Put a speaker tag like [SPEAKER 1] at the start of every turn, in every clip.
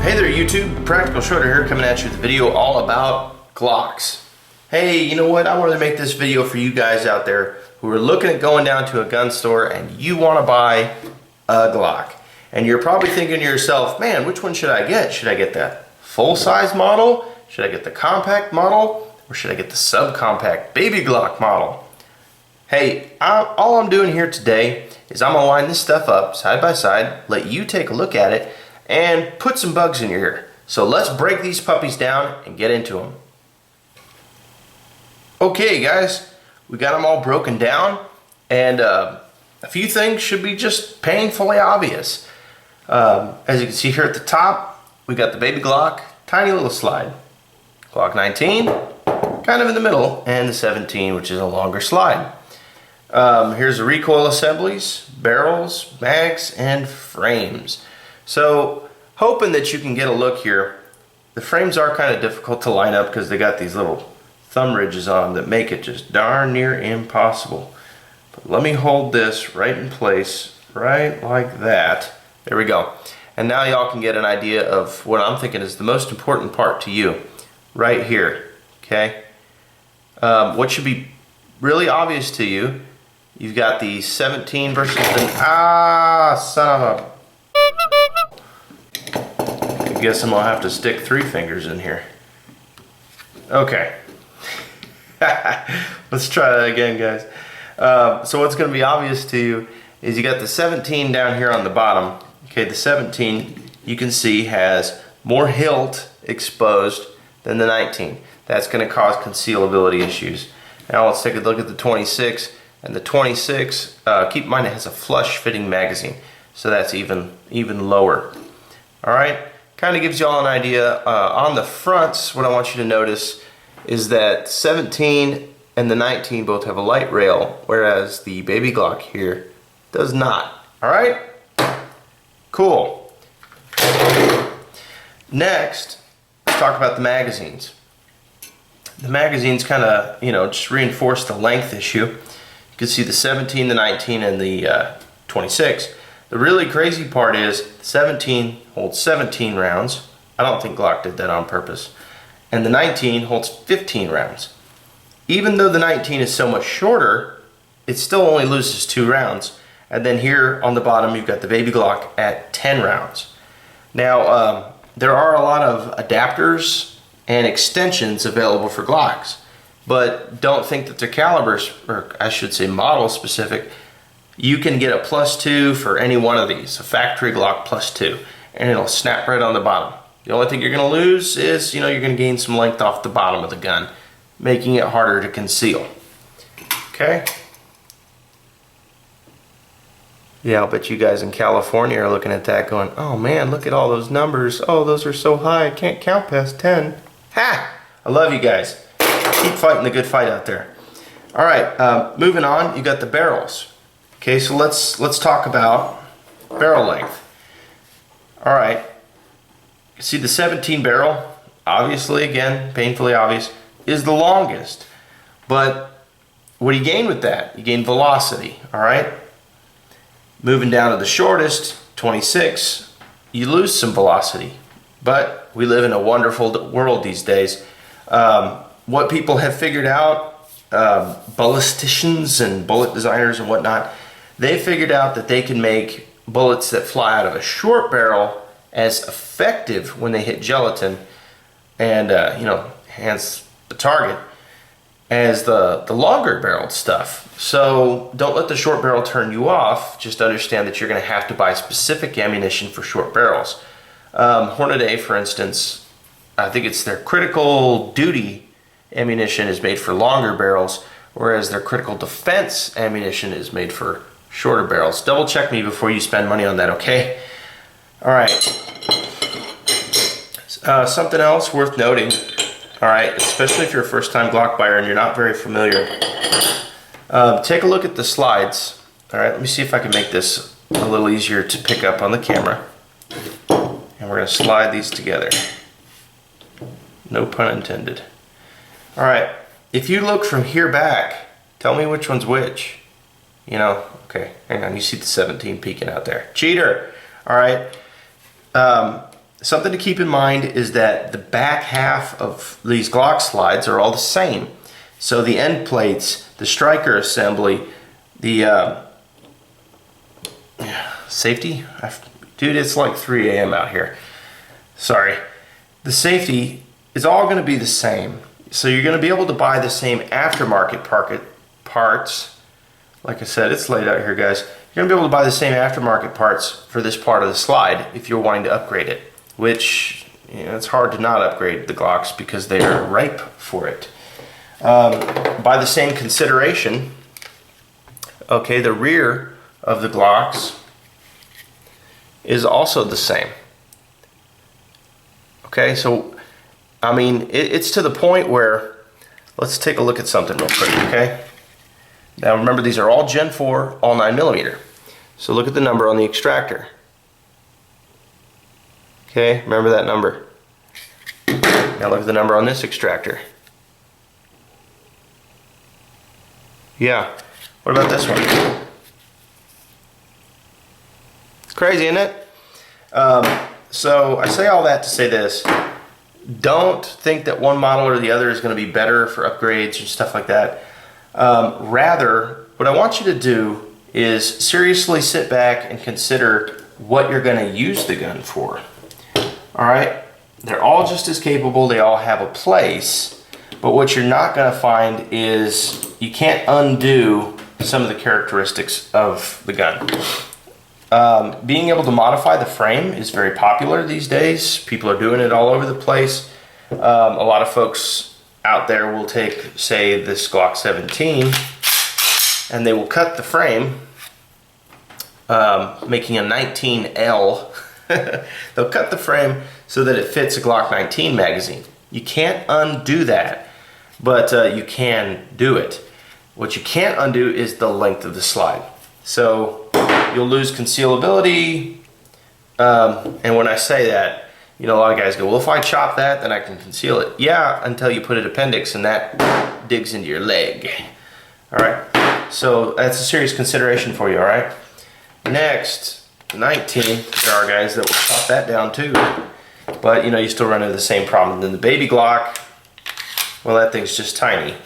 [SPEAKER 1] Hey there YouTube, Practical Shredder here, coming at you with a video all about Glocks. Hey, you know what? I wanted to make this video for you guys out there who are looking at going down to a gun store and you want to buy a Glock. And you're probably thinking to yourself, man, which one should I get? Should I get that full-size model? Should I get the compact model? Or should I get the subcompact baby Glock model? Hey, all I'm doing here today is I'm going to line this stuff up side by side, let you take a look at it, and put some bugs in your ear. So let's break these puppies down and get into them. Okay guys, we got them all broken down, and a few things should be just painfully obvious. As you can see here at the top, we got the baby Glock, tiny little slide. Glock 19, kind of in the middle, and the 17, which is a longer slide. Here's the recoil assemblies, barrels, mags, and frames. So, hoping that you can get a look here. The frames are kind of difficult to line up because they got these little thumb ridges on them that make it just darn near impossible. But let me hold this right in place, right like that. There we go. And now y'all can get an idea of what I'm thinking is the most important part to you, right here, okay? What should be really obvious to you, you've got the 17 versus the, son of a, I guess I'm gonna have to stick 3 fingers in here. Okay. Let's try that again, guys. So what's gonna be obvious to you is you got the 17 down here on the bottom. Okay, the 17 you can see has more hilt exposed than the 19. That's gonna cause concealability issues. Now let's take a look at the 26. And the 26, keep in mind it has a flush fitting magazine, so that's even lower. All right. Kind of gives y'all an idea. On the fronts, what I want you to notice is that 17 and the 19 both have a light rail, whereas the baby Glock here does not. All right? Cool. Next, let's talk about the magazines. The magazines kind of, just reinforce the length issue. You can see the 17, the 19, and the 26. The really crazy part is 17 holds 17 rounds. I don't think Glock did that on purpose. And the 19 holds 15 rounds. Even though the 19 is so much shorter, it still only loses 2 rounds. And then here on the bottom, you've got the baby Glock at 10 rounds. Now, there are a lot of adapters and extensions available for Glocks, but don't think that they're calibers, or I should say model specific. You can get a +2 for any one of these, a factory Glock +2, and it'll snap right on the bottom. The only thing you're going to lose is, you're going to gain some length off the bottom of the gun, making it harder to conceal. Okay? Yeah, I'll bet you guys in California are looking at that going, oh man, look at all those numbers. Oh, those are so high, I can't count past 10. Ha! I love you guys. Keep fighting the good fight out there. All right, moving on, you got the barrels. Okay, so let's talk about barrel length. All right, see the 17 barrel, obviously, again, painfully obvious, is the longest. But what do you gain with that? You gain velocity, all right? Moving down to the shortest, 26, you lose some velocity. But we live in a wonderful world these days. What people have figured out, ballisticians and bullet designers and whatnot, they figured out that they can make bullets that fly out of a short barrel as effective when they hit gelatin and hence the target as the longer barreled stuff. So don't let the short barrel turn you off. Just understand that you're going to have to buy specific ammunition for short barrels. Hornady, for instance, I think it's their critical duty ammunition is made for longer barrels, whereas their critical defense ammunition is made for shorter barrels. Double check me before you spend money on that, okay? All right. Something else worth noting, all right, especially if you're a first-time Glock buyer and you're not very familiar, take a look at the slides. All right, let me see if I can make this a little easier to pick up on the camera. And we're going to slide these together. No pun intended. All right, if you look from here back, tell me which one's which. You know, okay, hang on, you see the 17 peeking out there. Cheater! All right. Something to keep in mind is that the back half of these Glock slides are all the same. So the end plates, the striker assembly, the safety, dude, it's like 3 a.m. out here. Sorry. The safety is all going to be the same. So you're going to be able to buy the same aftermarket parts. Like I said, it's late out here, guys. You're going to be able to buy the same aftermarket parts for this part of the slide if you're wanting to upgrade it, which, you know, it's hard to not upgrade the Glocks because they are ripe for it. By the same consideration, okay, the rear of the Glocks is also the same. Okay, so, I mean, it's to the point where, let's take a look at something real quick, okay? Now remember, these are all Gen 4, all 9mm. So look at the number on the extractor. Okay, remember that number. Now look at the number on this extractor. Yeah, what about this one? It's crazy, isn't it? So I say all that to say this. Don't think that one model or the other is going to be better for upgrades and stuff like that. Rather, what I want you to do is seriously sit back and consider what you're going to use the gun for. All right? They're all just as capable. They all have a place. But what you're not going to find is you can't undo some of the characteristics of the gun. Being able to modify the frame is very popular these days. People are doing it all over the place. A lot of folks out there will take, say, this Glock 17, and they will cut the frame, making a 19L. They'll cut the frame so that it fits a Glock 19 magazine. You can't undo that, but you can do it. What you can't undo is the length of the slide. So you'll lose concealability, and when I say that, you know, a lot of guys go, well, if I chop that, then I can conceal it. Yeah, until you put an appendix and that digs into your leg. All right, so that's a serious consideration for you, all right? Next, 19, there are guys that will chop that down too. But, you know, you still run into the same problem. Then the baby Glock, well, that thing's just tiny.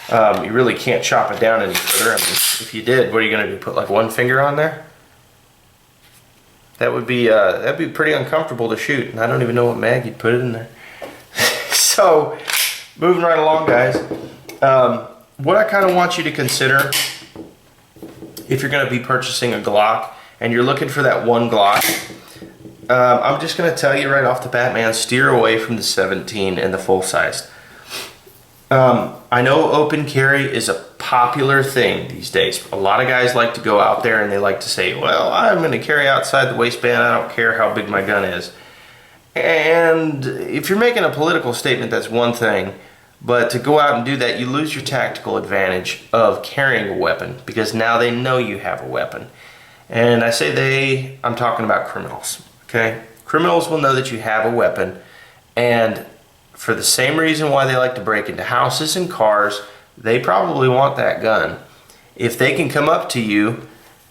[SPEAKER 1] You really can't chop it down any further. I mean, if you did, what are you going to do, put like one finger on there? That would be that'd be pretty uncomfortable to shoot, and I don't even know what mag you'd put it in there. So, moving right along, guys. What I kind of want you to consider, if you're going to be purchasing a Glock and you're looking for that one Glock, I'm just going to tell you right off the bat, man, steer away from the 17 and the full size. I know open carry is a popular thing these days. A lot of guys like to go out there and they like to say, well, I'm going to carry outside the waistband. I don't care how big my gun is. And if you're making a political statement, that's one thing. But to go out and do that, you lose your tactical advantage of carrying a weapon because now they know you have a weapon. And I say they, I'm talking about criminals, okay? Criminals will know that you have a weapon, and for the same reason why they like to break into houses and cars, they probably want that gun. If they can come up to you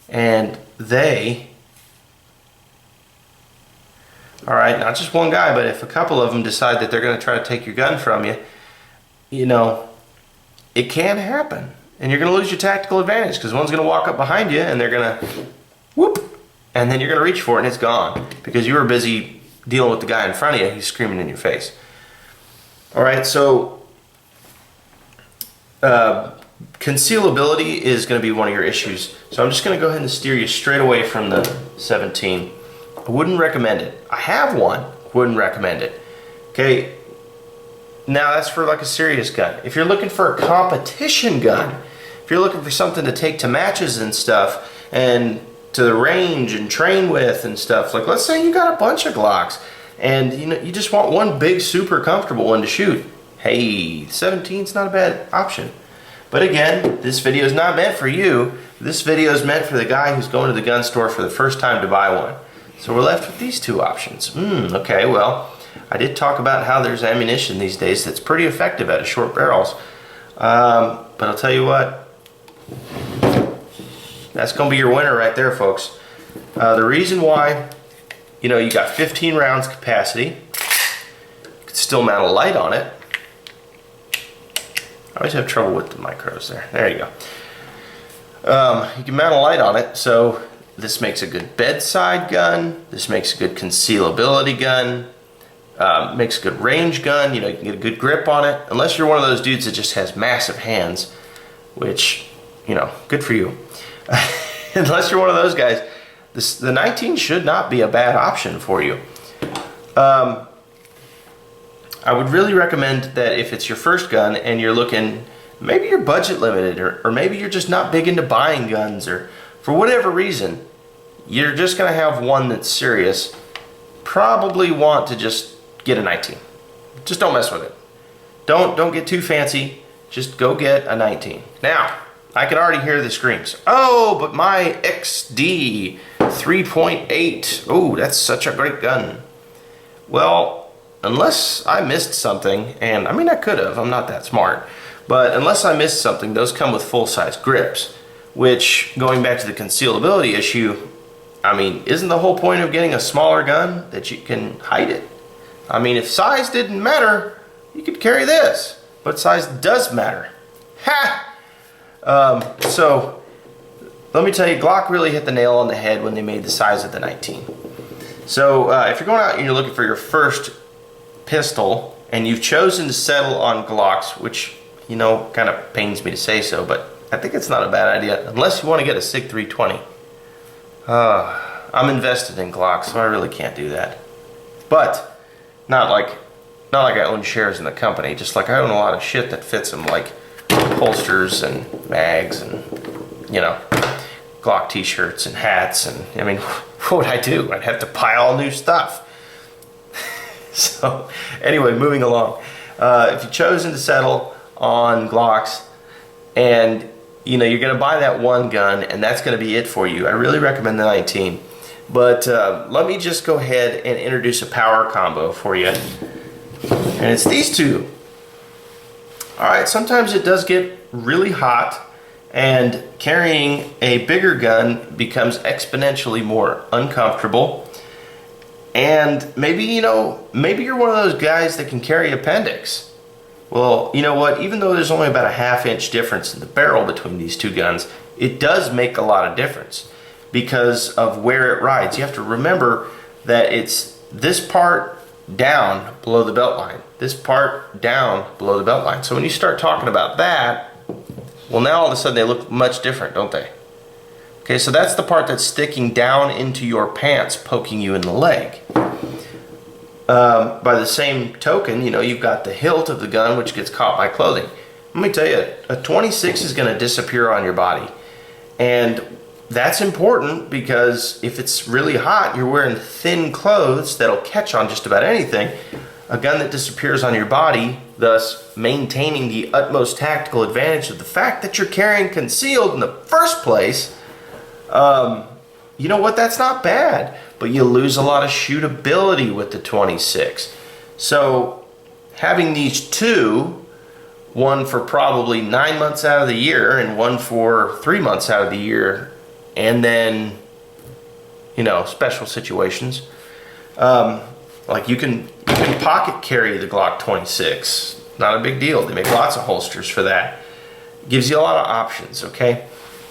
[SPEAKER 1] and they, all right, not just one guy, but if a couple of them decide that they're going to try to take your gun from you, you know, it can happen. And you're going to lose your tactical advantage because one's going to walk up behind you and they're going to whoop, and then you're going to reach for it and it's gone because you were busy dealing with the guy in front of you who's screaming in your face. All right, so concealability is going to be one of your issues. So I'm just going to go ahead and steer you straight away from the 17. I wouldn't recommend it. I have one, wouldn't recommend it. Okay, now that's for like a serious gun. If you're looking for a competition gun, if you're looking for something to take to matches and stuff, and to the range and train with and stuff, like let's say you got a bunch of Glocks, and you just want one big, super comfortable one to shoot. Hey, 17's not a bad option. But again, this video is not meant for you. This video is meant for the guy who's going to the gun store for the first time to buy one. So we're left with these two options. Okay, well, I did talk about how there's ammunition these days that's pretty effective at short barrels. But I'll tell you what, that's going to be your winner right there, folks. The reason why, you got 15 rounds capacity. You can still mount a light on it. I always have trouble with the micros there. There you go. You can mount a light on it, so this makes a good bedside gun. This makes a good concealability gun. Makes a good range gun. You can get a good grip on it. Unless you're one of those dudes that just has massive hands, which, good for you. Unless you're one of those guys, the 19 should not be a bad option for you. I would really recommend that if it's your first gun and you're looking, maybe you're budget limited, or maybe you're just not big into buying guns, or for whatever reason, you're just going to have one that's serious, probably want to just get a 19. Just don't mess with it. Don't get too fancy. Just go get a 19. Now, I can already hear the screams. Oh, but my XD 3.8. Oh, that's such a great gun. Well, unless I missed something, and I mean I could have, I'm not that smart, but unless I missed something, those come with full-size grips, which, going back to the concealability issue, I mean, isn't the whole point of getting a smaller gun that you can hide it? I mean, if size didn't matter, you could carry this, but size does matter. Ha! So, let me tell you, Glock really hit the nail on the head when they made the size of the 19. So, if you're going out and you're looking for your first pistol, and you've chosen to settle on Glocks, which, kind of pains me to say so, but I think it's not a bad idea, unless you want to get a SIG 320. I'm invested in Glocks, so I really can't do that. But, not like I own shares in the company, just like I own a lot of shit that fits them, like holsters and mags and, Glock t-shirts and hats, and, I mean, what would I do? I'd have to buy all new stuff. So, anyway, moving along. If you've chosen to settle on Glocks, and you're going to buy that one gun, and that's going to be it for you, I really recommend the 19. But let me just go ahead and introduce a power combo for you, and it's these two. Alright, sometimes it does get really hot, and carrying a bigger gun becomes exponentially more uncomfortable. And maybe, maybe you're one of those guys that can carry appendix. Well, you know what? Even though there's only about a ½ inch difference in the barrel between these two guns, it does make a lot of difference because of where it rides. You have to remember that it's this part down below the belt line, this part down below the belt line. So when you start talking about that, well, now all of a sudden they look much different, don't they? Okay, so that's the part that's sticking down into your pants, poking you in the leg. By the same token, you've got the hilt of the gun, which gets caught by clothing. Let me tell you, a 26 is going to disappear on your body. And that's important because if it's really hot, you're wearing thin clothes that'll catch on just about anything. A gun that disappears on your body, thus maintaining the utmost tactical advantage of the fact that you're carrying concealed in the first place, you know what, that's not bad, but you lose a lot of shootability with the 26. So having these two, one for probably 9 months out of the year and one for 3 months out of the year, and then, special situations, like you can pocket carry the Glock 26. Not a big deal. They make lots of holsters for that. Gives you a lot of options, okay?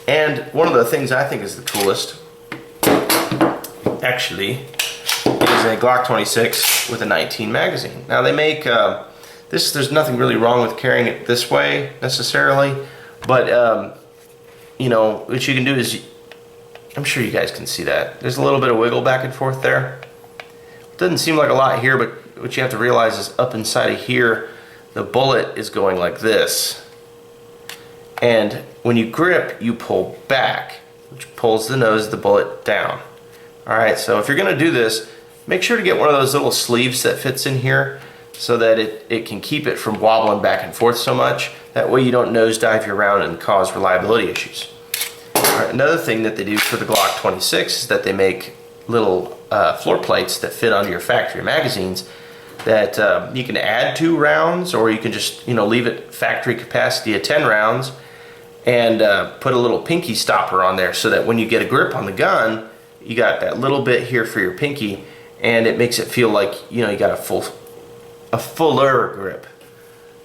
[SPEAKER 1] And one of the things I think is the coolest, actually, is a Glock 26 with a 19 magazine. Now they make this. There's nothing really wrong with carrying it this way necessarily, but what you can do is, I'm sure you guys can see that. There's a little bit of wiggle back and forth there. It doesn't seem like a lot here, but what you have to realize is up inside of here, the bullet is going like this. And when you grip, you pull back, which pulls the nose of the bullet down. All right, so if you're gonna do this, make sure to get one of those little sleeves that fits in here so that it can keep it from wobbling back and forth so much. That way you don't nosedive your round and cause reliability issues. All right, another thing that they do for the Glock 26 is that they make little floor plates that fit onto your factory magazines that you can add 2 rounds, or you can just leave it factory capacity at 10 rounds and put a little pinky stopper on there so that when you get a grip on the gun, you got that little bit here for your pinky, and it makes it feel like you got a fuller grip.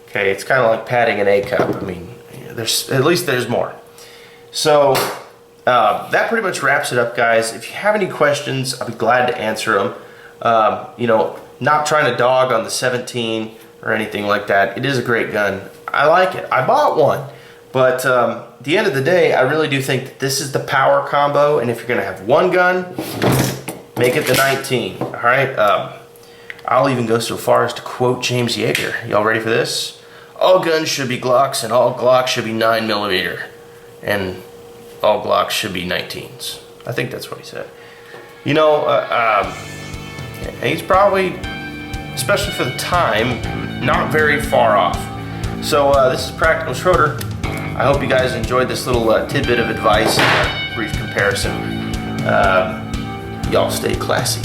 [SPEAKER 1] Okay, it's kind of like patting an A cup. I mean, there's more. So that pretty much wraps it up, guys. If you have any questions, I'll be glad to answer them. Not trying to dog on the 17 or anything like that. It is a great gun. I like it. I bought one. But at the end of the day, I really do think that this is the power combo, and if you're going to have one gun, make it the 19. All right? I'll even go so far as to quote James Yeager. Y'all ready for this? All guns should be Glocks, and all Glocks should be 9mm. And all Glocks should be 19s. I think that's what he said. He's probably, especially for the time, not very far off. So this is Practical Schroeder. I hope you guys enjoyed this little tidbit of advice and a brief comparison. Y'all stay classy.